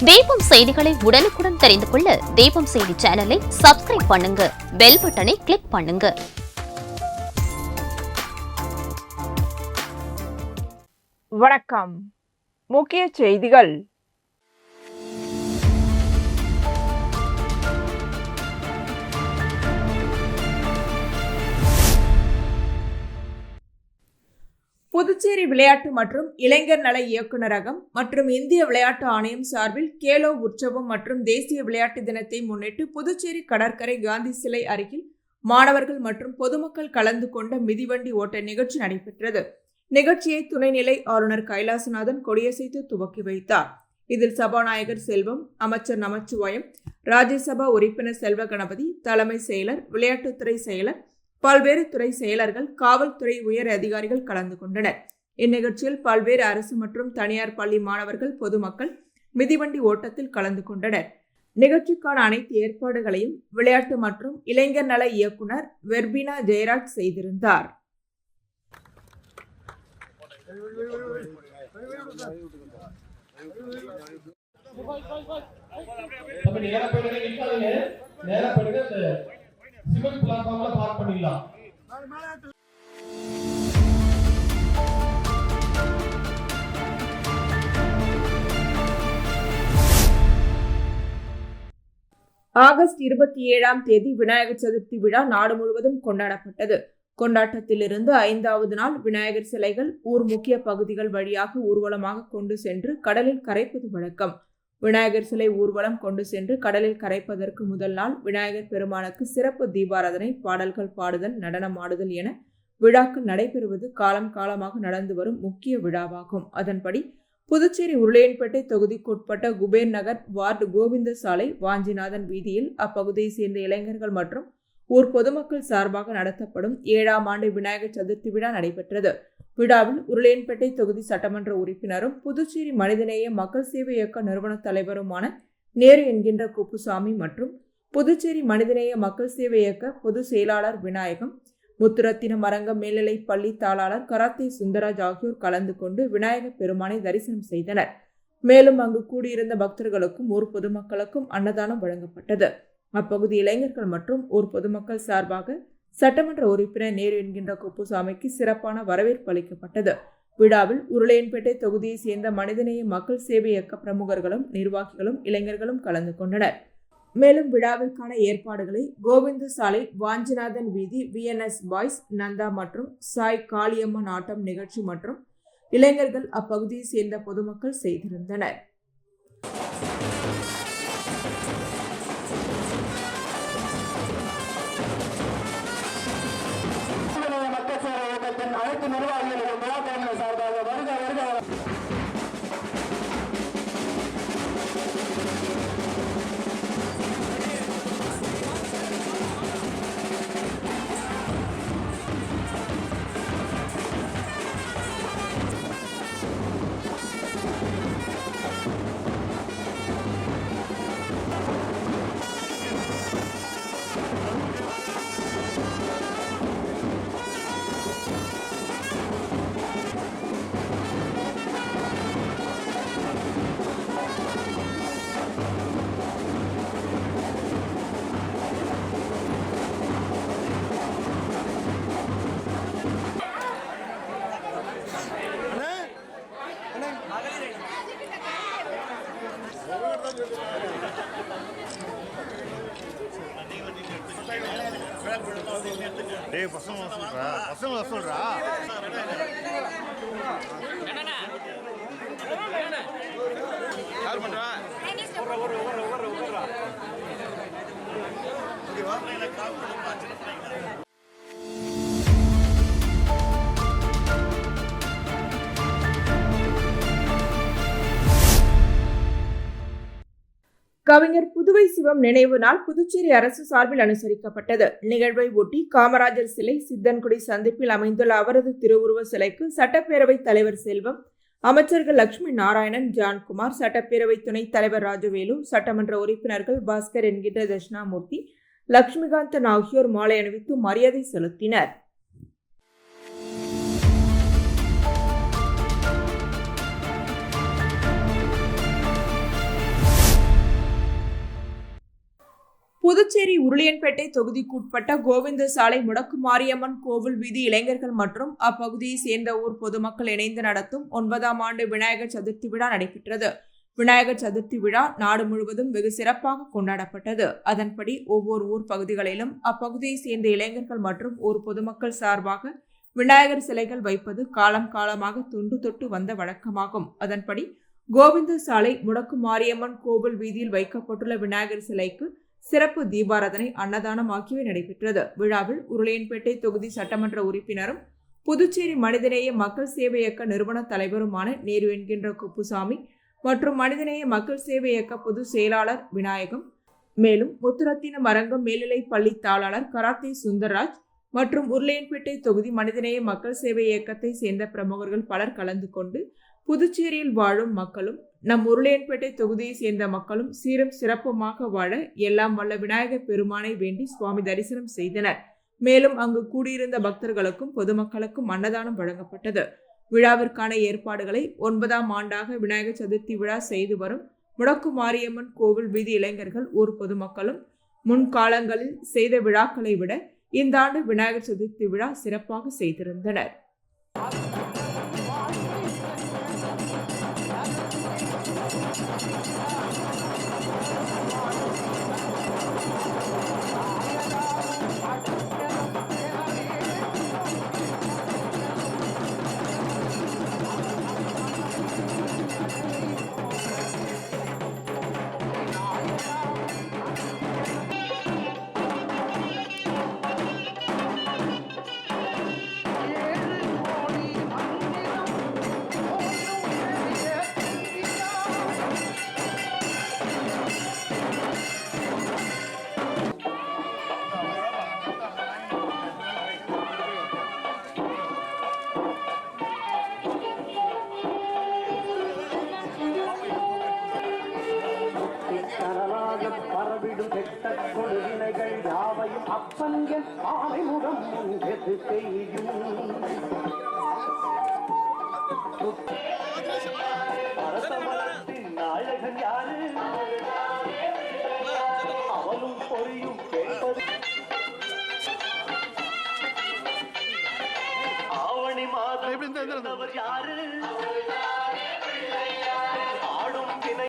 தீபம் செய்திகளை உடனுக்குடன் தெரிந்து கொள்ள தீபம் செய்தி சேனலை சப்ஸ்கிரைப் பண்ணுங்க, பெல் பட்டனை கிளிக் பண்ணுங்க. வணக்கம். முக்கிய செய்திகள். புதுச்சேரி விளையாட்டு மற்றும் இளைஞர் நல இயக்குநரகம் மற்றும் இந்திய விளையாட்டு ஆணையம் சார்பில் கேலோ உற்சவம் மற்றும் தேசிய விளையாட்டு தினத்தை முன்னிட்டு புதுச்சேரி கடற்கரை காந்தி சிலை அருகில் மாணவர்கள் மற்றும் பொதுமக்கள் கலந்து கொண்ட மிதிவண்டி ஓட்ட நிகழ்ச்சி நடைபெற்றது. நிகழ்ச்சியை துணைநிலை ஆளுநர் கைலாசநாதன் கொடியசைத்து துவக்கி வைத்தார். இதில் சபாநாயகர் செல்வம், அமைச்சர் நமச்சிவாயம், ராஜ்யசபா உறுப்பினர் செல்வ கணபதி, தலைமை செயலர், விளையாட்டுத்துறை செயலர், பல்வேறு துறை செயலர்கள், காவல்துறை உயர் அதிகாரிகள் கலந்து கொண்டனர். இந்நிகழ்ச்சியில் பல்வேறு அரசு மற்றும் தனியார் பள்ளி மாணவர்கள், பொதுமக்கள் மிதிவண்டி ஓட்டத்தில் கலந்து கொண்டனர். நிகழ்ச்சிக்கான அனைத்து ஏற்பாடுகளையும் விளையாட்டு மற்றும் இளைஞர் நல இயக்குனர் வெர்பினா ஜெயராஜ் செய்திருந்தார். ஆகஸ்ட் 27ஆம் தேதி விநாயகர் சதுர்த்தி விழா நாடு முழுவதும் கொண்டாடப்பட்டது. கொண்டாட்டத்திலிருந்து 5வது நாள் விநாயகர் சிலைகள் ஊர் முக்கிய பகுதிகள் வழியாக ஊர்வலமாக கொண்டு சென்று கடலில் கரைப்பது வழக்கம். விநாயகர் சிலை ஊர்வலம் கொண்டு சென்று கடலில் கரைப்பதற்கு முதல் நாள் விநாயகர் பெருமானுக்கு சிறப்பு தீபாராதனை, பாடல்கள் பாடுதல், நடனம் ஆடுதல் என விழாக்கள் நடைபெறுவது காலம் காலமாக நடந்து வரும் முக்கிய விழாவாகும். அதன்படி புதுச்சேரி உருளையன்பேட்டை தொகுதிக்குட்பட்ட குபேர் நகர் வார்டு கோவிந்த சாலை வாஞ்சிநாதன் வீதியில் அப்பகுதியை சேர்ந்த இளைஞர்கள் மற்றும் ஊர் பொதுமக்கள் சார்பாக நடத்தப்படும் 7ஆம் ஆண்டு விநாயகர் சதுர்த்தி விழா நடைபெற்றது. விழாவில் உருளையன்பேட்டை தொகுதி சட்டமன்ற உறுப்பினரும் புதுச்சேரி மனிதநேய மக்கள் சேவை இயக்க நிறுவன தலைவருமான நேரு என்கின்ற குப்புசாமி மற்றும் புதுச்சேரி மனிதநேய மக்கள் சேவை இயக்க பொதுச் செயலாளர் விநாயகம், முத்துரத்தின மரங்கம் மேல்நிலைப் பள்ளி தாளாளர் கராத்தே சுந்தராஜ் ஆகியோர் கலந்து கொண்டு விநாயகர் பெருமானை தரிசனம் செய்தனர். மேலும் அங்கு கூடியிருந்த பக்தர்களுக்கும் ஊர் பொதுமக்களுக்கும் அன்னதானம் வழங்கப்பட்டது. அப்பகுதி இளைஞர்கள் மற்றும் ஊர் பொதுமக்கள் சார்பாக சட்டமன்ற உறுப்பினர் நேரு என்கின்ற குப்புசாமிக்கு சிறப்பான வரவேற்பு அளிக்கப்பட்டது. விழாவில் உருளையன்பேட்டை தொகுதியை சேர்ந்த மனிதநேய மக்கள் சேவை இயக்க பிரமுகர்களும் நிர்வாகிகளும் இளைஞர்களும் கலந்து கொண்டனர். மேலும் விழாவிற்கான ஏற்பாடுகளை கோவிந்த சாலை வாஞ்சிநாதன் வீதி VNS பாய்ஸ், நந்தா மற்றும் சாய் காளியம்மன் ஆட்டம் நிகழ்ச்சி மற்றும் இளைஞர்கள் அப்பகுதியை சேர்ந்த பொதுமக்கள் செய்திருந்தனர். அனைத்து நிர்வாகிகளும் விழாக்காரர்கள் சார்பாக வருக வருக. டேய் பசங்க சொல்றா யார் பண்றா கவிஞர் புதுவை சிவம் நினைவு நாள் புதுச்சேரி அரசு சார்பில் அனுசரிக்கப்பட்டது. நிகழ்வை ஒட்டி காமராஜர் சிலை சித்தன்குடி சந்திப்பில் அமைந்துள்ள அவரது திருவுருவ சிலைக்கு சட்டப்பேரவைத் தலைவர் செல்வம், அமைச்சர்கள் லட்சுமி நாராயணன், ஜான்குமார், சட்டப்பேரவை துணைத் தலைவர் ராஜவேலு, சட்டமன்ற உறுப்பினர்கள் பாஸ்கர் என்கின்ற தட்சிணாமூர்த்தி, லட்சுமிகாந்தன் ஆகியோர் மாலை அணிவித்து மரியாதை செலுத்தினர். புதுச்சேரி உருளையன்பேட்டை தொகுதிக்குட்பட்ட கோவிந்தசாலை முடக்கு மாரியம்மன் கோவில் வீதி இளைஞர்கள் மற்றும் அப்பகுதியை சேர்ந்த ஊர் பொதுமக்கள் இணைந்து நடத்தும் 9ஆம் ஆண்டு விநாயகர் சதுர்த்தி விழா நடைபெற்றது. விநாயகர் சதுர்த்தி விழா நாடு முழுவதும் வெகு சிறப்பாக கொண்டாடப்பட்டது. அதன்படி ஒவ்வொரு ஊர் பகுதிகளிலும் அப்பகுதியை சேர்ந்த இளைஞர்கள் மற்றும் ஊர் பொதுமக்கள் சார்பாக விநாயகர் சிலைகள் வைப்பது காலம் காலமாக தொன்று தொட்டு வந்த வழக்கமாகும். அதன்படி கோவிந்தசாலை முடக்கு மாரியம்மன் கோவில் வீதியில் வைக்கப்பட்டுள்ள விநாயகர் சிலைக்கு சிறப்பு தீபாராதனை, அன்னதானம் ஆகியவை நடைபெற்றது. விழாவில் உருளையன்பேட்டை தொகுதி சட்டமன்ற உறுப்பினரும் புதுச்சேரி மனிதநேய மக்கள் சேவை இயக்க நிறுவன தலைவருமான நேரு என்கின்ற குப்புசாமி மற்றும் மனிதநேய மக்கள் சேவை இயக்க பொதுச் செயலாளர் விநாயகம், மேலும் முத்துரத்தின மரங்கம் மேல்நிலை பள்ளி தாளாளர் கராத்தே சுந்தர்ராஜ் மற்றும் உருளையன்பேட்டை தொகுதி மனிதநேய மக்கள் சேவை இயக்கத்தை சேர்ந்த பிரமுகர்கள் பலர் கலந்து கொண்டு புதுச்சேரியில் வாழும் மக்களும் நம் உருளையன்பேட்டை தொகுதியை சேர்ந்த மக்களும் சீரும் சிறப்புமாக வாழ எல்லாம் வல்ல விநாயகர் பெருமானை வேண்டி சுவாமி தரிசனம் செய்தனர். மேலும் அங்கு கூடியிருந்த பக்தர்களுக்கும் பொதுமக்களுக்கும் அன்னதானம் வழங்கப்பட்டது. விழாவிற்கான ஏற்பாடுகளை 9ஆம் ஆண்டாக விநாயகர் சதுர்த்தி விழா செய்து வரும் முடக்கு மாரியம்மன் கோவில் வீதி இளைஞர்கள் ஊர் பொதுமக்களும் முன்காலங்களில் செய்த விழாக்களை விட இந்த ஆண்டு விநாயகர் சதுர்த்தி விழா சிறப்பாக செய்திருந்தனர். பரவிடும் கெட்ட கொடுவினைகள் யாவையும் அப்பன்கள் ஆணைமுகம் எது செய்யும். அரசமரத்தின் நாயகன் யாரு, அவனும் பொறியும் கேட்பது. ஆவணி மாதம் யாரு, ஆடும் தினை.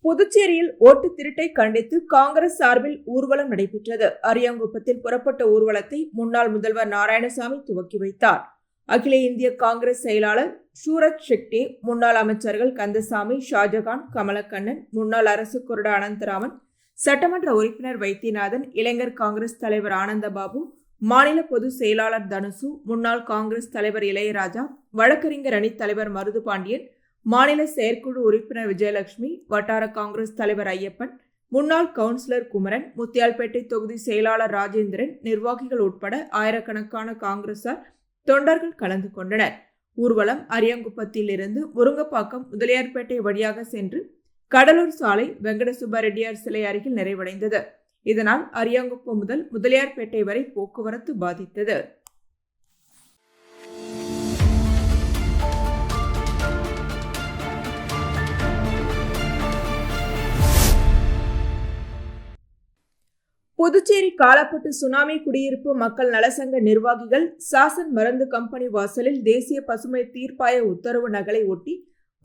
புதுச்சேரியில் ஓட்டு திருட்டை கண்டித்து காங்கிரஸ் சார்பில் ஊர்வலம் நடைபெற்றது. அரியாங்குப்பத்தில் புறப்பட்ட ஊர்வலத்தை முன்னாள் முதல்வர் நாராயணசாமி துவக்கி வைத்தார். அகில இந்திய காங்கிரஸ் செயலாளர் சூரஜ் ஷெக்டே, முன்னாள் அமைச்சர்கள் கந்தசாமி, ஷாஜகான், கமலக்கண்ணன், முன்னாள் அரசு கொறடா அனந்தராமன், சட்டமன்ற உறுப்பினர் வைத்தியநாதன், இளைஞர் காங்கிரஸ் தலைவர் ஆனந்தபாபு, மாநில பொதுச் செயலாளர் தனுசு, முன்னாள் காங்கிரஸ் தலைவர் இளையராஜா, வழக்கறிஞர் அணி தலைவர் மருது பாண்டியன், மாநில செயற்குழு உறுப்பினர் விஜயலட்சுமி, வட்டார காங்கிரஸ் தலைவர் ஐயப்பன், முன்னாள் கவுன்சிலர் குமரன், முத்தியால்பேட்டை தொகுதி செயலாளர் ராஜேந்திரன், நிர்வாகிகள் உட்பட ஆயிரக்கணக்கான காங்கிரசார் தொண்டர்கள் கலந்து கொண்டனர். ஊர்வலம் அரியாங்குப்பத்தில் இருந்து முருங்கப்பாக்கம் முதலியார்பேட்டை வழியாக சென்று கடலூர் சாலை வெங்கடசுப்ப ரெட்டியார் சிலை அருகில் நிறைவடைந்தது. இதனால் அரியாங்குப்பம் முதல் முதலியார்பேட்டை வரை போக்குவரத்து பாதித்தது. புதுச்சேரி காலாப்பட்டு சுனாமி குடியிருப்பு மக்கள் நலசங்க நிர்வாகிகள் சாசன் மருந்து கம்பெனி வாசலில் தேசிய பசுமை தீர்ப்பாய உத்தரவு நகலை ஒட்டி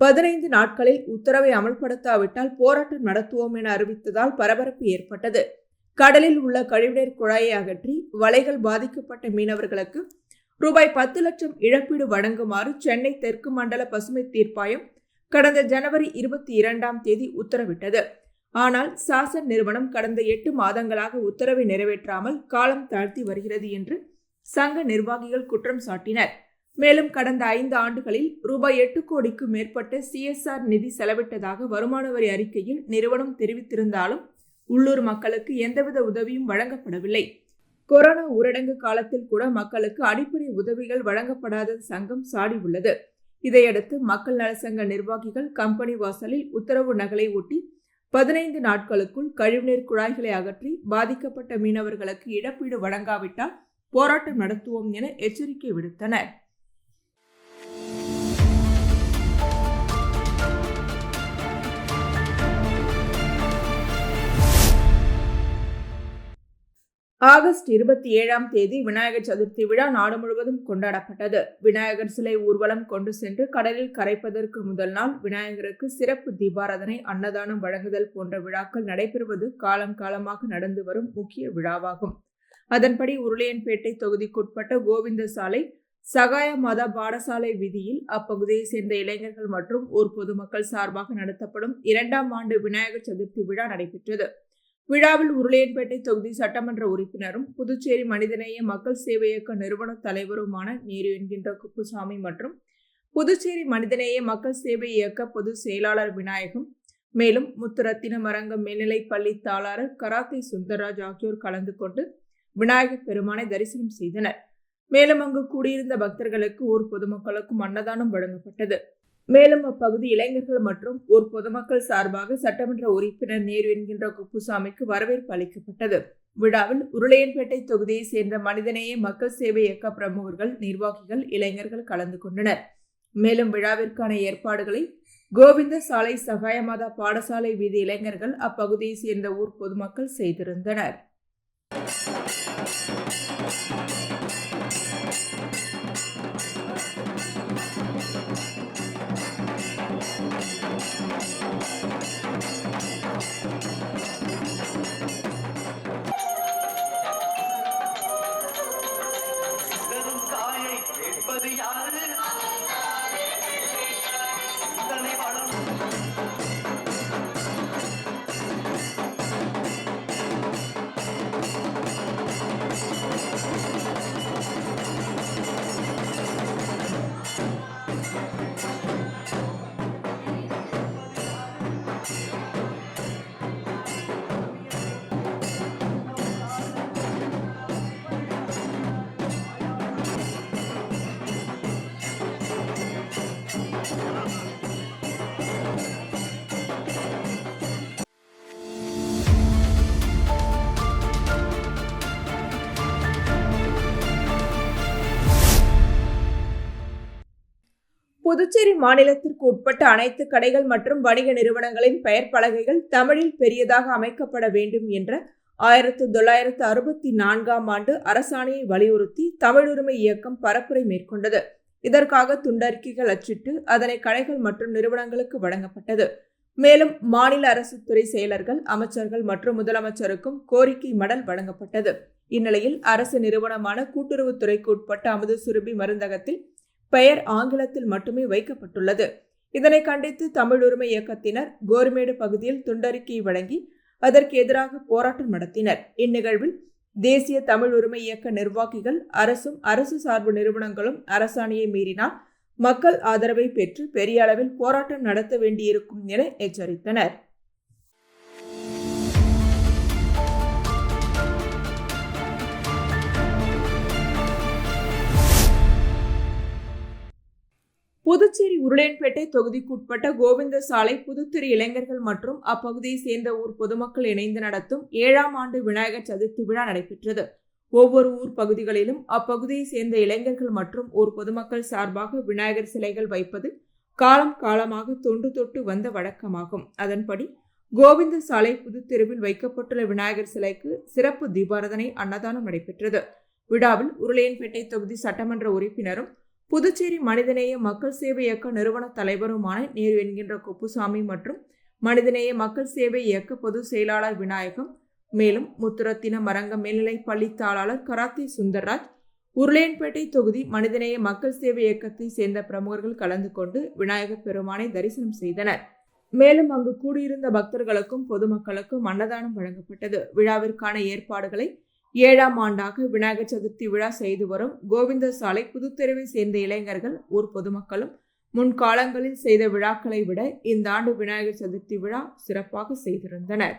15 நாட்களில் உத்தரவை அமல்படுத்தாவிட்டால் போராட்டம் நடத்துவோம் என அறிவித்ததால் பரபரப்பு ஏற்பட்டது. கடலில் உள்ள கழிவுநீர் குழாயை அகற்றி வலைகள் பாதிக்கப்பட்ட மீனவர்களுக்கு ரூபாய் 10 லட்சம் இழப்பீடு வழங்குமாறு சென்னை தெற்கு மண்டல பசுமை தீர்ப்பாயம் கடந்த ஜனவரி 22ஆம் தேதி உத்தரவிட்டது. ஆனால் சாசன் நிறுவனம் கடந்த 8 மாதங்களாக உத்தரவை நிறைவேற்றாமல் காலம் தாழ்த்தி வருகிறது என்று சங்க நிர்வாகிகள் குற்றம் சாட்டினர். மேலும் கடந்த 5 ஆண்டுகளில் ரூபாய் 8 கோடிக்கு மேற்பட்ட CSR நிதி செலவிட்டதாக வருமான வரி அறிக்கையில் நிறுவனம் தெரிவித்திருந்தாலும் உள்ளூர் மக்களுக்கு எந்தவித உதவியும் வழங்கப்படவில்லை. கொரோனா ஊரடங்கு காலத்தில் கூட மக்களுக்கு அடிப்படை உதவிகள் வழங்கப்படாத சங்கம் சாடி உள்ளது. இதையடுத்து மக்கள் நலசங்க நிர்வாகிகள் கம்பெனி வாசலில் உத்தரவு நகலை ஒட்டி 15 நாட்களுக்குள் கழிவுநீர் குழாய்களை அகற்றி பாதிக்கப்பட்ட மீனவர்களுக்கு இழப்பீடு வழங்காவிட்டால் போராட்டம் நடத்துவோம் என எச்சரிக்கை விடுத்தனர். ஆகஸ்ட் 27ஆம் தேதி விநாயகர் சதுர்த்தி விழா நாடு முழுவதும் கொண்டாடப்பட்டது. விநாயகர் சிலை ஊர்வலம் கொண்டு சென்று கடலில் கரைப்பதற்கு முதல் நாள் விநாயகருக்கு சிறப்பு தீபாராதனை, அன்னதானம் வழங்குதல் போன்ற விழாக்கள் நடைபெறுவது காலம் காலமாக நடந்து வரும் முக்கிய விழாவாகும். அதன்படி உருளையன்பேட்டை தொகுதிக்குட்பட்ட கோவிந்த சாலை சகாய மாதா பாடசாலை வீதியில் அப்பகுதியை சேர்ந்த இளைஞர்கள் மற்றும் ஊர் பொதுமக்கள் சார்பாக நடத்தப்படும் 2ஆம் ஆண்டு விநாயகர் சதுர்த்தி விழா நடைபெற்றது. விழாவில் உருளையன்பேட்டை தொகுதி சட்டமன்ற உறுப்பினரும் புதுச்சேரி மனிதநேய மக்கள் சேவை இயக்க நிறுவன தலைவருமான நேரு என்கின்ற குப்புசாமி மற்றும் புதுச்சேரி மனிதநேய மக்கள் சேவை இயக்க பொதுச் செயலாளர் விநாயகம், மேலும் முத்துரத்தினம் அரங்கம் மேல்நிலைப் பள்ளி தாளாளர் கராத்தே சுந்தரராஜ் ஆகியோர் கலந்து கொண்டு விநாயகர் பெருமானை தரிசனம் செய்தனர். மேலும் அங்கு கூடியிருந்த பக்தர்களுக்கு ஊர் பொதுமக்களுக்கும் அன்னதானம் வழங்கப்பட்டது. மேலும் அப்பகுதி இளைஞர்கள் மற்றும் ஊர் பொதுமக்கள் சார்பாக சட்டமன்ற உறுப்பினர் நேரு என்கின்ற குப்புசாமிக்கு வரவேற்பு அளிக்கப்பட்டது. விழாவில் உருளையன்பேட்டை தொகுதியை சேர்ந்த மனிதநேய மக்கள் சேவை இயக்க பிரமுகர்கள், நிர்வாகிகள், இளைஞர்கள் கலந்து கொண்டனர். மேலும் விழாவிற்கான ஏற்பாடுகளை கோவிந்த சாலை சகாயமாதா பாடசாலை வீதி இளைஞர்கள், அப்பகுதியை சேர்ந்த ஊர் பொதுமக்கள் செய்திருந்தனர். சிதறும் காயை கேட்பது யாரு? சிந்தனை வளம் புதுச்சேரி மாநிலத்திற்கு உட்பட்ட அனைத்து கடைகள் மற்றும் வணிக நிறுவனங்களின் பெயர் பலகைகள் தமிழில் பெரியதாக அமைக்கப்பட வேண்டும் என்ற 1964ஆம் ஆண்டு அரசாணையை வலியுறுத்தி தமிழ் உரிமை இயக்கம் பரப்புரை மேற்கொண்டது. இதற்காக துண்டறிக்கைகள் அச்சிட்டு அதனை கடைகள் மற்றும் நிறுவனங்களுக்கு வழங்கப்பட்டது. மேலும் மாநில அரசு துறை செயலர்கள், அமைச்சர்கள் மற்றும் முதலமைச்சருக்கும் கோரிக்கை மடல் வழங்கப்பட்டது. இந்நிலையில் அரசு நிறுவனமான கூட்டுறவுத்துறைக்கு உட்பட்ட அமுது சுரபி மருந்தகத்தில் பெயர் ஆங்கிலத்தில் மட்டுமே வைக்கப்பட்டுள்ளது. இதனை கண்டித்து தமிழ் உரிமை இயக்கத்தினர் கோரிமேடு பகுதியில் துண்டறிக்கை வழங்கி அதற்கு எதிராக போராட்டம் நடத்தினர். இந்நிகழ்வில் தேசிய தமிழ் உரிமை இயக்க நிர்வாகிகள் அரசும் அரசு சார்பு நிறுவனங்களும் அரசாணையை மீறினால் மக்கள் ஆதரவை பெற்று பெரிய அளவில் போராட்டம் நடத்த வேண்டியிருக்கும் என எச்சரித்தனர். புதுச்சேரி உருளையன்பேட்டை தொகுதிக்குட்பட்ட கோவிந்த சாலை புதுத்துறை இளைஞர்கள் மற்றும் அப்பகுதியை சேர்ந்த ஊர் பொதுமக்கள் இணைந்து நடத்தும் 7ஆம் ஆண்டு விநாயகர் சதுர்த்தி விழா நடைபெற்றது. ஒவ்வொரு ஊர் பகுதிகளிலும் அப்பகுதியை சேர்ந்த இளைஞர்கள் மற்றும் ஊர் பொதுமக்கள் சார்பாக விநாயகர் சிலைகள் வைப்பது காலம் காலமாக தொன்று தொட்டு வந்த வழக்கமாகும். அதன்படி கோவிந்த சாலை புதுத்தெருவில் வைக்கப்பட்டுள்ள விநாயகர் சிலைக்கு சிறப்பு தீபாராதனை, அன்னதானம் நடைபெற்றது. விழாவில் உருளையன்பேட்டை தொகுதி சட்டமன்ற உறுப்பினரும் புதுச்சேரி மனிதநேய மக்கள் சேவை இயக்க நிறுவன தலைவருமான நேரு என்கின்ற குப்புசாமி மற்றும் மனிதநேய மக்கள் சேவை இயக்க பொதுச் செயலாளர் விநாயகம், மேலும் முத்துரத்தினம் அரங்கம் மேல்நிலைப் பள்ளி தாளாளர் கராத்தே சுந்தரராஜ், உருளையன்பேட்டை தொகுதி மனிதநேய மக்கள் சேவை இயக்கத்தை சேர்ந்த பிரமுகர்கள் கலந்து கொண்டு விநாயகர் பெருமானை தரிசனம் செய்தனர். மேலும் அங்கு கூடியிருந்த பக்தர்களுக்கும் பொதுமக்களுக்கும் அன்னதானம் வழங்கப்பட்டது. விழாவிற்கான ஏற்பாடுகளை 7ஆம் ஆண்டாக விநாயகர் சதுர்த்தி விழா செய்து வரும் கோவிந்த சாலை புதுத்தெருவை சேர்ந்த இளைஞர்கள், ஊர் பொதுமக்களும் முன்காலங்களில் செய்த விழாக்களை விட இந்த ஆண்டு விநாயகர் சதுர்த்தி விழா சிறப்பாக செய்திருந்தனர்.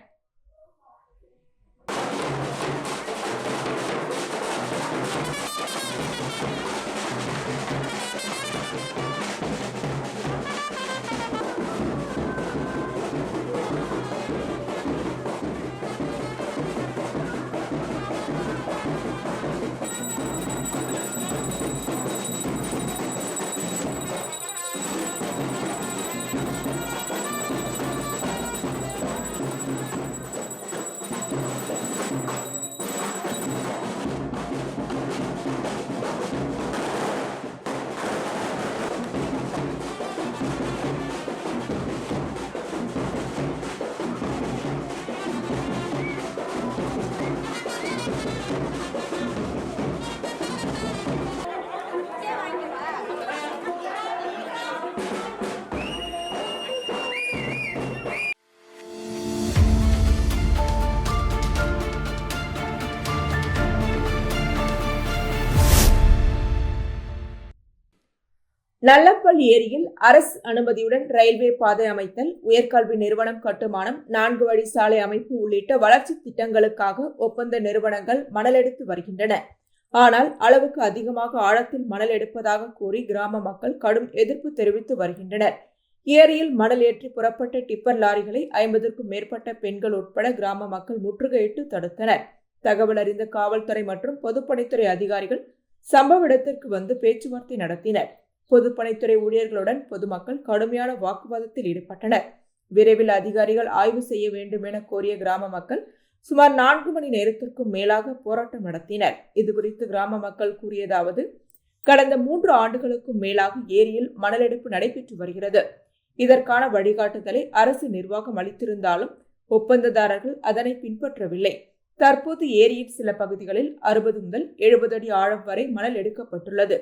நல்லம்பல் ஏரியில் அரசு அனுமதியுடன் ரயில்வே பாதை அமைத்தல், உயர்கல்வி நிறுவனம் கட்டுமானம், 4 வழி சாலை அமைப்பு உள்ளிட்ட வளர்ச்சி திட்டங்களுக்காக ஒப்பந்த நிறுவனங்கள் மணல் எடுத்து வருகின்றன. ஆனால் அளவுக்கு அதிகமாக ஆழத்தில் மணல் எடுப்பதாக கூறி கிராம மக்கள் கடும் எதிர்ப்பு தெரிவித்து வருகின்றனர். ஏரியில் மணல் ஏற்றி புறப்பட்ட டிப்பர் லாரிகளை 50க்கும் மேற்பட்ட பெண்கள் உட்பட கிராம மக்கள் முற்றுகையிட்டு தடுத்தனர். தகவல் அறிந்த காவல்துறை மற்றும் பொதுப்பணித்துறை அதிகாரிகள் சம்பவ இடத்திற்கு வந்து பேச்சுவார்த்தை நடத்தினர். பொதுப்பணித்துறை ஊழியர்களுடன் பொதுமக்கள் கடுமையான வாக்குவாதத்தில் ஈடுபட்டனர். விரைவில் அதிகாரிகள் ஆய்வு செய்ய வேண்டும் என கோரிய கிராம மக்கள் சுமார் 4 மணி நேரத்திற்கும் மேலாக போராட்டம் நடத்தினர். இதுகுறித்து கிராம மக்கள் கூறியதாவது: கடந்த 3 ஆண்டுகளுக்கும் மேலாக ஏரியில் மணல் எடுப்பு நடைபெற்று வருகிறது. இதற்கான வழிகாட்டுதலை அரசு நிர்வாகம் அளித்திருந்தாலும் ஒப்பந்ததாரர்கள் அதனை பின்பற்றவில்லை. தற்போது ஏரியின் சில பகுதிகளில் 60 முதல் 70 அடி ஆழம் வரை மணல் எடுக்கப்பட்டுள்ளது.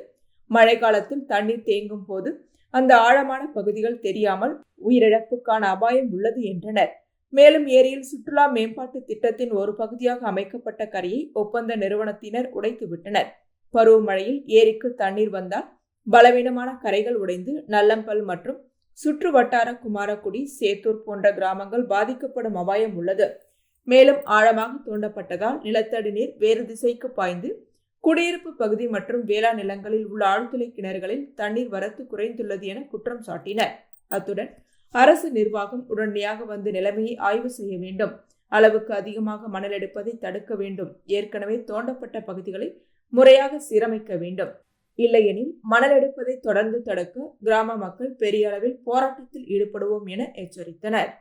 மழை காலத்தில் தண்ணீர் தேங்கும் போது அந்த ஆழமான பகுதிகள் தெரியாமல் உயிரிழப்புக்கான அபாயம் உள்ளது என்றனர். மேலும் ஏரியில் சுற்றுலா மேம்பாட்டு திட்டத்தின் ஒரு பகுதியாக அமைக்கப்பட்ட கரையை ஒப்பந்த நிறுவனத்தினர் உடைத்து விட்டனர். பருவமழையில் ஏரிக்கு தண்ணீர் வந்தால் பலவீனமான கரைகள் உடைந்து நல்லம்பல் மற்றும் சுற்று வட்டார குமாரக்குடி, சேத்தூர் போன்ற கிராமங்கள் பாதிக்கப்படும் அபாயம் உள்ளது. மேலும் ஆழமாக தோண்டப்பட்டதால் நிலத்தடி நீர் வேறு திசைக்கு பாய்ந்து குடியிருப்பு பகுதி மற்றும் வேளாண் நிலங்களில் உள்ள ஆழ்துளை கிணறுகளில் தண்ணீர் வரத்து குறைந்துள்ளது என குற்றம் சாட்டினர். அத்துடன் அரசு நிர்வாகம் உடனடியாக வந்து நிலைமையை ஆய்வு செய்ய வேண்டும். அளவுக்கு அதிகமாக மணல் எடுப்பதை தடுக்க வேண்டும். ஏற்கனவே தோண்டப்பட்ட பகுதிகளை முறையாக சீரமைக்க வேண்டும். இல்லையெனில் மணல் எடுப்பதை தொடர்ந்து தடுக்க கிராம மக்கள் பெரிய அளவில் போராட்டத்தில் ஈடுபடுவோம் என எச்சரித்தனர்.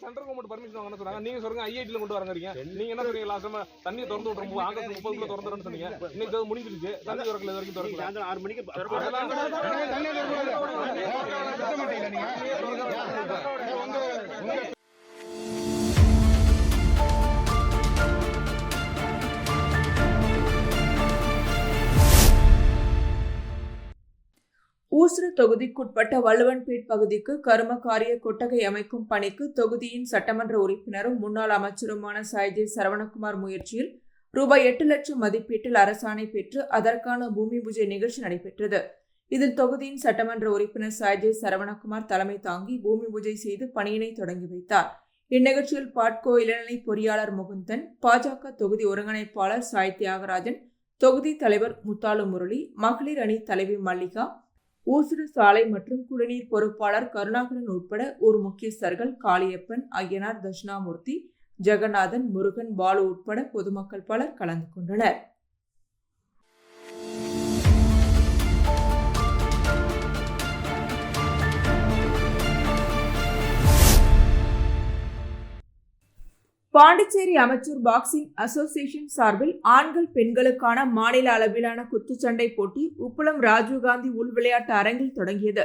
சென்ட்ரல் கவர்மெண்ட் பர்மிஷன் வாங்க சொன்னாங்க. நீங்க சொல்றீங்க ஐஐடில கொண்டு வரங்கறீங்க. நீங்க என்ன சொல்றீங்க? லாஸ்ட் டைம் தண்ணி திறந்து விட்டுறோம், ஆகஸ்ட் 30க்குள்ள திறந்துறேன்னு சொன்னீங்க. இன்னைக்கு அது முடிஞ்சிருச்சு. தண்ணி திறக்கல, வரைக்கும் திறக்கல. அந்த 6 மணிக்கு ஊசுடு தொகுதிக்குட்பட்ட வள்ளுவன்பேட் பகுதிக்கு கருமக்காரிய கொட்டகை அமைக்கும் பணிக்கு தொகுதியின் சட்டமன்ற உறுப்பினரும் முன்னாள் அமைச்சருமான சாய்ஜே சரவணகுமார் முயற்சியில் ரூபாய் 8 லட்சம் மதிப்பீட்டில் அரசாணை பெற்று அதற்கான பூமி பூஜை நிகழ்ச்சி நடைபெற்றது. இதில் தொகுதியின் சட்டமன்ற உறுப்பினர் சாய்ஜே சரவணகுமார் தலைமை தாங்கி பூமி பூஜை செய்து பணியினை தொடங்கி வைத்தார். இந்நிகழ்ச்சியில் பாட்கோ இளநிலை பொறியாளர் முகுந்தன், பாஜக தொகுதி ஒருங்கிணைப்பாளர் சாய் தியாகராஜன், தொகுதி தலைவர் முத்தாலு முரளி, மகளிர் அணி தலைவி மல்லிகா, ஊசுடு சாலை மற்றும் குடிநீர் பொறுப்பாளர் கருணாகரன் உட்பட ஊர் முக்கியஸ்தர்கள் காளியப்பன், ஐயனார், தட்சிணாமூர்த்தி, ஜெகநாதன், முருகன், பாலு உட்பட பொதுமக்கள் பலர் கலந்து கொண்டனர். பாண்டிச்சேரி அமைச்சர் பாக்ஸிங் அசோசியேஷன் சார்பில் ஆண்கள் பெண்களுக்கான மாநில அளவிலான குத்துச்சண்டை போட்டி உப்பளம் ராஜீவ்காந்தி உள் விளையாட்டு அரங்கில் தொடங்கியது.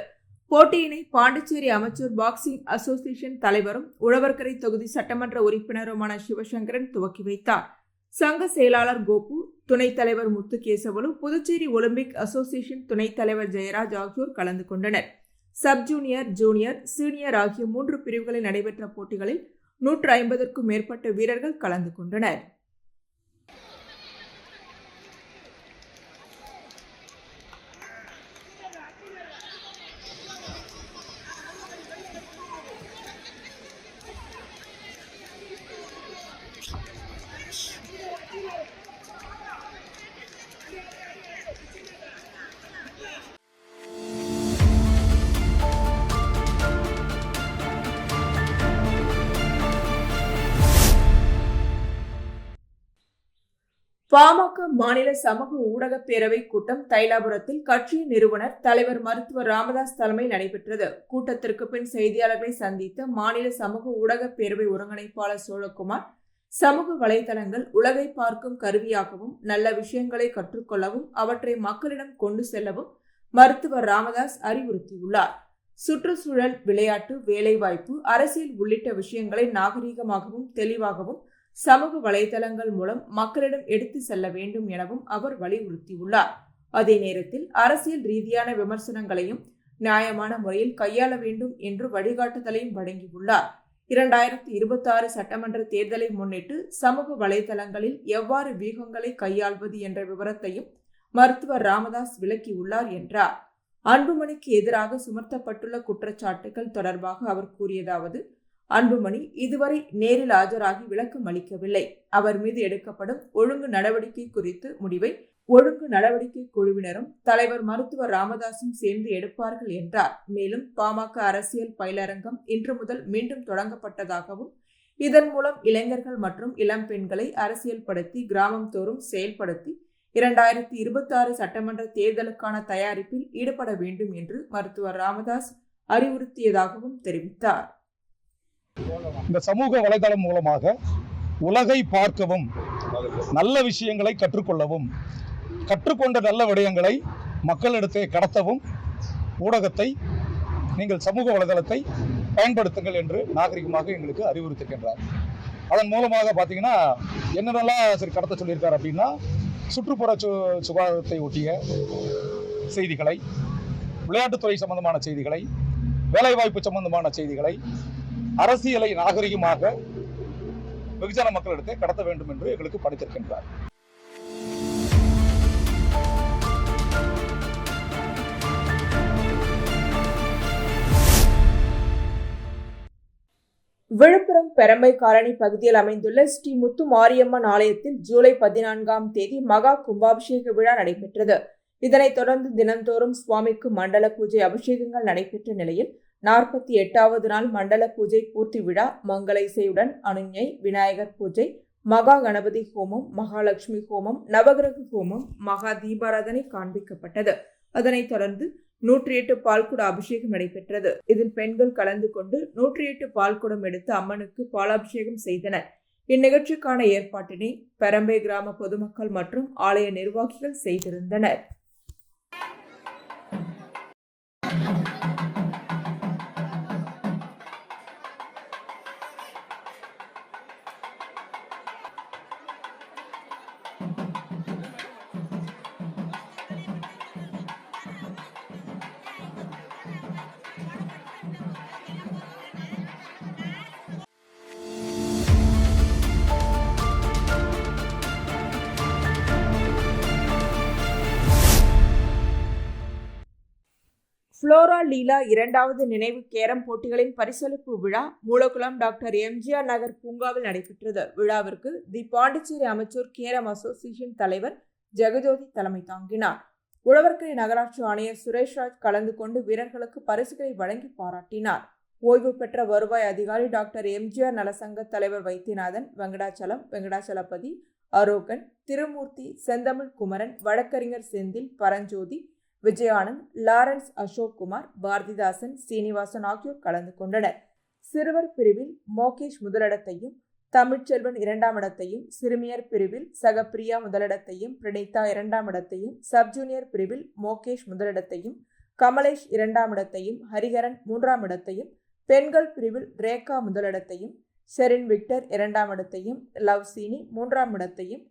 போட்டியினை பாண்டிச்சேரி அமைச்சர் பாக்ஸிங் அசோசியேஷன் தலைவரும் உழவர்கரை தொகுதி சட்டமன்ற உறுப்பினருமான சிவசங்கரன் துவக்கி வைத்தார். சங்க செயலாளர் கோபு, துணைத் தலைவர் முத்துகேசவலு, புதுச்சேரி ஒலிம்பிக் அசோசியேஷன் துணைத் தலைவர் ஜெயராஜ் ஆகியோர் கலந்து கொண்டனர். சப் ஜூனியர், ஜூனியர், சீனியர் ஆகிய 3 பிரிவுகளில் நடைபெற்ற போட்டிகளில் 150க்கும் மேற்பட்ட வீரர்கள் கலந்து கொண்டனர். பாமக மாநில சமூக ஊடக பேரவை கூட்டம் தைலாபுரத்தில் கட்சியின் நிறுவனர் தலைவர் மருத்துவர் ராமதாஸ் தலைமையில் நடைபெற்றது. கூட்டத்திற்கு பின் செய்தியாளர்களை சந்தித்த மாநில சமூக ஊடக பேரவை ஒருங்கிணைப்பாளர் சோழகுமார், சமூக வலைதளங்கள் உலகை பார்க்கும் கருவியாகவும் நல்ல விஷயங்களை கற்றுக்கொள்ளவும் அவற்றை மக்களிடம் கொண்டு செல்லவும் மருத்துவர் ராமதாஸ் அறிவுறுத்தியுள்ளார். சுற்றுச்சூழல், விளையாட்டு, வேலைவாய்ப்பு, அரசியல் உள்ளிட்ட விஷயங்களை நாகரீகமாகவும் தெளிவாகவும் சமூக வலைதளங்கள் மூலம் மக்களிடம் எடுத்து செல்ல வேண்டும் எனவும் அவர் வலியுறுத்தியுள்ளார். அதே நேரத்தில் அரசியல் ரீதியான விமர்சனங்களையும் நியாயமான முறையில் கையாள வேண்டும் என்று வழிகாட்டுதலையும் வழங்கியுள்ளார். 2026 சட்டமன்ற தேர்தலை முன்னிட்டு சமூக வலைதளங்களில் எவ்வாறு வியூகங்களை கையாள்வது என்ற விவரத்தையும் மருத்துவர் ராமதாஸ் விளக்கியுள்ளார் என்றார். அன்புமணிக்கு எதிராக சுமத்தப்பட்டுள்ள குற்றச்சாட்டுகள் தொடர்பாக அவர் கூறியதாவது: அன்புமணி இதுவரை நேரில் ஆஜராகி விளக்கம் அளிக்கவில்லை. அவர் மீது எடுக்கப்படும் ஒழுங்கு நடவடிக்கை குறித்து முடிவை ஒழுங்கு நடவடிக்கை குழுவினரும் தலைவர் மருத்துவர் ராமதாசும் சேர்ந்து எடுப்பார்கள் என்றார். மேலும் பாமக அரசியல் பயிலரங்கம் இன்று முதல் மீண்டும் தொடங்கப்பட்டதாகவும் இதன் மூலம் இளைஞர்கள் மற்றும் இளம் பெண்களை அரசியல் படுத்தி கிராமம் தோறும் செயல்படுத்தி 2026 சட்டமன்ற தேர்தலுக்கான தயாரிப்பில் ஈடுபட வேண்டும் என்று மருத்துவர் ராமதாஸ் அறிவுறுத்தியதாகவும் தெரிவித்தார். இந்த சமூக வலைதளம் மூலமாக உலகை பார்க்கவும் நல்ல விஷயங்களை கற்றுக்கொள்ளவும் கற்றுக்கொண்ட நல்ல விடயங்களை மக்களிடத்தை கடத்தவும் ஊடகத்தை நீங்கள் சமூக வலைதளத்தை பயன்படுத்துங்கள் என்று நாகரிகமாக எங்களுக்கு அறிவுறுத்துகின்றார். அதன் மூலமாக பார்த்தீங்கன்னா என்னென்னலாம் சரி கடத்த சொல்லியிருக்கார் அப்படின்னா, சுற்றுப்புற சுகாதாரத்தை ஒட்டிய செய்திகளை, விளையாட்டுத்துறை சம்பந்தமான செய்திகளை, வேலைவாய்ப்பு சம்பந்தமான செய்திகளை, அரசியலை நாகரிகமாக வெகுஜன மக்களிடத்தை கடத்த வேண்டும் என்று எங்களுக்கு பணித்திருக்கின்றார். விழுப்புரம் பெரம்பை காலனி பகுதியில் அமைந்துள்ள ஸ்ரீ முத்து மாரியம்மன் ஆலயத்தில் ஜூலை 14ஆம் தேதி மகா கும்பாபிஷேக விழா நடைபெற்றது. இதனைத் தொடர்ந்து தினந்தோறும் சுவாமிக்கு மண்டல பூஜை அபிஷேகங்கள் நடைபெற்ற நிலையில் 48வது நாள் மண்டல பூஜை பூர்த்தி விழா மங்கள இசையுடன் அனுஞை, விநாயகர் பூஜை, மகா கணபதி ஹோமம், மகாலட்சுமி ஹோமம், நவகிரக ஹோமம், மகா தீபாராதனை காண்பிக்கப்பட்டது. அதனைத் தொடர்ந்து 108 பால்குட அபிஷேகம் நடைபெற்றது. இதில் பெண்கள் கலந்து கொண்டு 108 பால்குடம் எடுத்து அம்மனுக்கு பாலாபிஷேகம் செய்தனர். இந்நிகழ்ச்சிக்கான ஏற்பாட்டினை பெரம்பை கிராம பொதுமக்கள் மற்றும் ஆலய நிர்வாகிகள் செய்திருந்தனர். புளோரா லீலா 2வது நினைவு கேரம் போட்டிகளின் பரிசளிப்பு விழா மூலகுளம் டாக்டர் எம்ஜிஆர் நகர் பூங்காவில் நடைபெற்றது. விழாவிற்கு தி பாண்டிச்சேரி அமைச்சர் கேரம் அசோசியேஷன் தலைவர் ஜெகஜோதி தலைமை தாங்கினார். உழவர்கரை நகராட்சி ஆணையர் சுரேஷ்ராஜ் கலந்து கொண்டு வீரர்களுக்கு பரிசுகளை வழங்கி பாராட்டினார். ஓய்வு பெற்ற வருவாய் அதிகாரி டாக்டர் எம்ஜிஆர் நலசங்க தலைவர் வைத்தியநாதன், வெங்கடாச்சலபதி, அரோகன், திருமூர்த்தி, செந்தமிழ் குமரன், வழக்கறிஞர் செந்தில், பரஞ்சோதி, விஜயானந்த், லாரன்ஸ், அசோக் குமார், பாரதிதாசன், சீனிவாசன் ஆகியோர் கலந்து கொண்டனர். சிறுவர் பிரிவில் மோகேஷ் முதலிடத்தையும், தமிழ்ச்செல்வன் 2ஆம் இடத்தையும், சிறுமியர் பிரிவில் சகப்பிரியா முதலிடத்தையும், பிரணீதா 2ஆம் இடத்தையும், சப் ஜூனியர் பிரிவில் மோகேஷ் முதலிடத்தையும், கமலேஷ் 2ஆம் இடத்தையும், ஹரிஹரன் 3ஆம் இடத்தையும், பெண்கள் பிரிவில் ரேகா முதலிடத்தையும், ஷெரின் விக்டர் 2ஆம் இடத்தையும், லவ்சீனி 3ஆம் இடத்தையும்,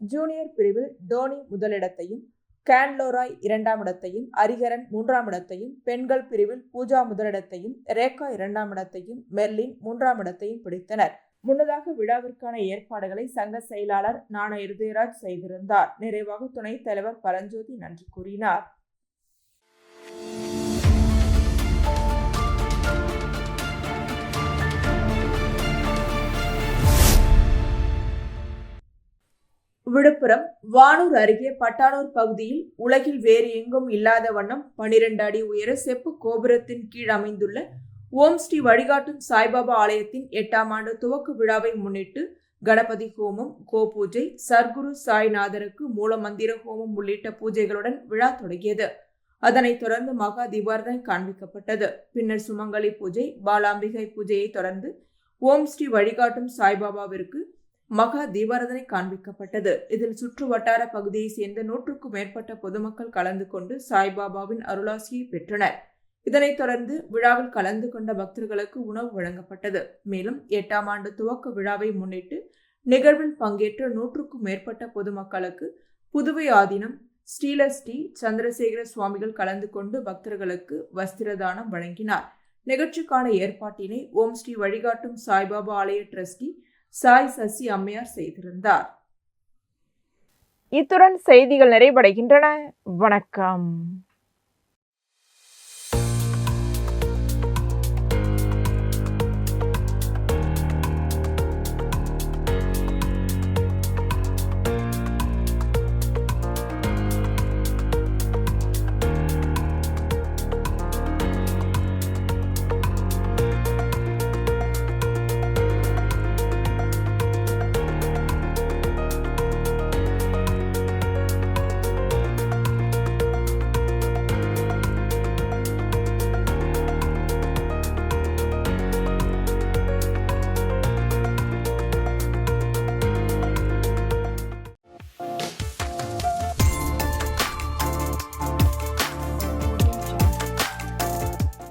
ஜூனியர் பிரிவில் டோனி முதலிடத்தையும், கேன்லோராய் 2ஆம் இடத்தையும், ஹரிஹரன் 3ஆம் இடத்தையும், பெண்கள் பிரிவில் பூஜா முதலிடத்தையும், ரேகா 2ஆம் இடத்தையும், மெர்லின் 3ஆம் இடத்தையும் பிடித்தனர். முன்னதாக விழாவிற்கான ஏற்பாடுகளை சங்க செயலாளர் நாண இருதயராஜ் செய்திருந்தார். நிறைவாக துணைத் தலைவர் பரஞ்சோதி நன்றி கூறினார். விழுப்புரம் வானூர் அருகே பட்டானூர் பகுதியில் உலகில் வேறு எங்கும் இல்லாத வண்ணம் 12 அடி உயர செப்பு கோபுரத்தின் கீழ் அமைந்துள்ள ஓம் ஸ்ரீ வழிகாட்டும் சாய்பாபா ஆலயத்தின் 8ஆம் ஆண்டு துவக்க விழாவை முன்னிட்டு கணபதி ஹோமம், கோபூஜை, சர்க்குரு சாய்நாதருக்கு மூலமந்திர ஹோமம் உள்ளிட்ட பூஜைகளுடன் விழா தொடங்கியது. அதனைத் தொடர்ந்து மகா தீபாரதனை காண்பிக்கப்பட்டது. பின்னர் சுமங்கலி பூஜை, பாலாம்பிகை பூஜையை தொடர்ந்து ஓம் ஸ்ரீ வழிகாட்டும் சாய்பாபாவிற்கு மகா தீபாரதனை காண்பிக்கப்பட்டது. இதில் சுற்று வட்டார பகுதியை சேர்ந்த 100க்கும் மேற்பட்ட பொதுமக்கள் கலந்து கொண்டு சாய்பாபாவின் அருளாசியை பெற்றனர். இதனைத் தொடர்ந்து விழாவில் கலந்து கொண்ட பக்தர்களுக்கு உணவு வழங்கப்பட்டது. மேலும் 8ஆம் ஆண்டு துவக்க விழாவை முன்னிட்டு நிகழ்வில் பங்கேற்ற 100க்கும் மேற்பட்ட பொதுமக்களுக்கு புதுவை ஆதீனம் ஸ்ரீலஸ்ரீ சந்திரசேகர சுவாமிகள் கலந்து கொண்டு பக்தர்களுக்கு வஸ்திரதானம் வழங்கினார். நிகழ்ச்சிக்கான ஏற்பாட்டினை ஓம் ஸ்ரீ வழிகாட்டும் சாய்பாபா ஆலய டிரஸ்டி சாய் சசி அம்மையார் செய்திருந்தார். இத்துடன் செய்திகள் நிறைவடைகின்றன. வணக்கம்.